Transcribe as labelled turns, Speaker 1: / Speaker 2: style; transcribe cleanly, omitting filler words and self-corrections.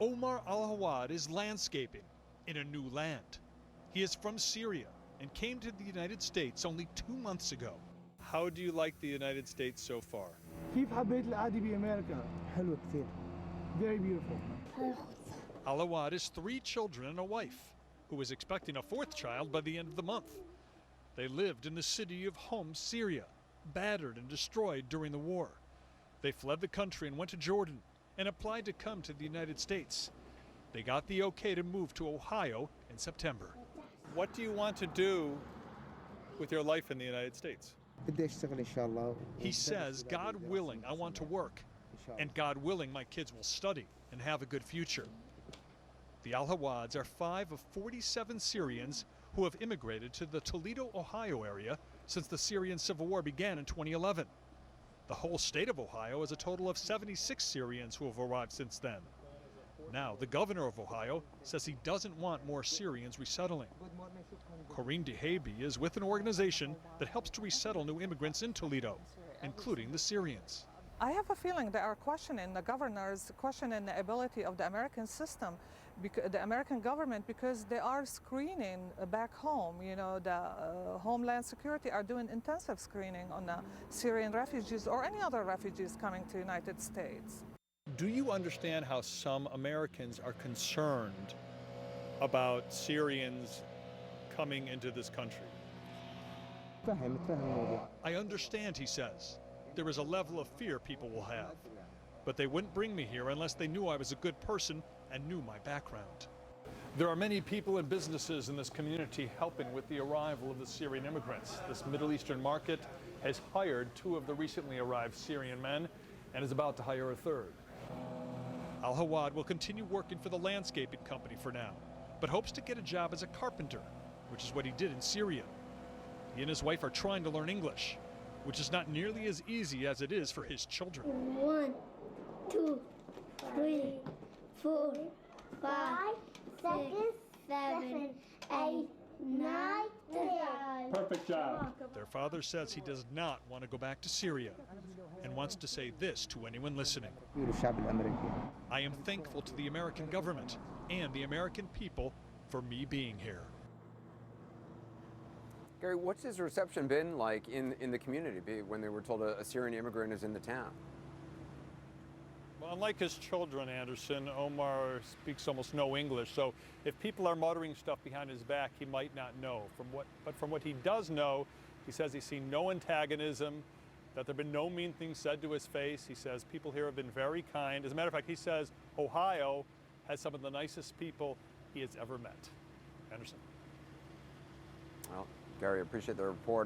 Speaker 1: Omar Al-Hawad is landscaping in a new land. He is from Syria and came to the United States only 2 months ago. How do you like the United States so far?
Speaker 2: كيف حبيت القعدة بأمريكا؟ حلوة كثير. Very beautiful.
Speaker 1: Al-Hawad has 3 children and a wife, who is expecting a 4th child by the end of the month. They lived in the city of Homs, Syria, battered and destroyed during the war. They fled the country and went to Jordan and applied to come to the United States. They got the okay to move to Ohio in September. What do you want to do with your life in the United States? He says, God willing, I want to work. And God willing, my kids will study and have a good future. The Al-Hawads are 5 of 47 Syrians who have immigrated to the Toledo, Ohio area since the Syrian civil war began in 2011. The whole state of Ohio has a total of 76 Syrians who have arrived since then. Now, the governor of Ohio says he doesn't want more Syrians resettling. Corinne DeHaby is with an organization that helps to resettle new immigrants in Toledo, including the Syrians.
Speaker 3: I have a feeling they are questioning the governors, questioning the ability of the American system, the American government, because they are screening back home. You know, the Homeland Security are doing intensive screening on the Syrian refugees or any other refugees coming to the United States.
Speaker 1: Do you understand how some Americans are concerned about Syrians coming into this country? I understand, he says. There is a level of fear people will have. But they wouldn't bring me here unless they knew I was a good person and knew my background. There are many people and businesses in this community helping with the arrival of the Syrian immigrants. This Middle Eastern market has hired 2 of the recently arrived Syrian men and is about to hire a 3rd. Al-Hawad will continue working for the landscaping company for now, but hopes to get a job as a carpenter, which is what he did in Syria. He and his wife are trying to learn English, which is not nearly as easy as it is for his children.
Speaker 4: 1, 2, 3, 4, 5, 6, 7, 8, 9, 10.
Speaker 2: Perfect job.
Speaker 1: Their father says he does not want to go back to Syria and wants to say this to anyone listening. I am thankful to the American government and the American people for me being here.
Speaker 5: Gary, what's his reception been like in the community when they were told a Syrian immigrant is in the town?
Speaker 1: Well, unlike his children, Anderson, Omar speaks almost no English, so if people are muttering stuff behind his back, he might not know. But from what he does know, he says he's seen no antagonism, that there have been no mean things said to his face. He says people here have been very kind. As a matter of fact, he says Ohio has some of the nicest people he has ever met. Anderson.
Speaker 5: Well, Gary, I appreciate the report.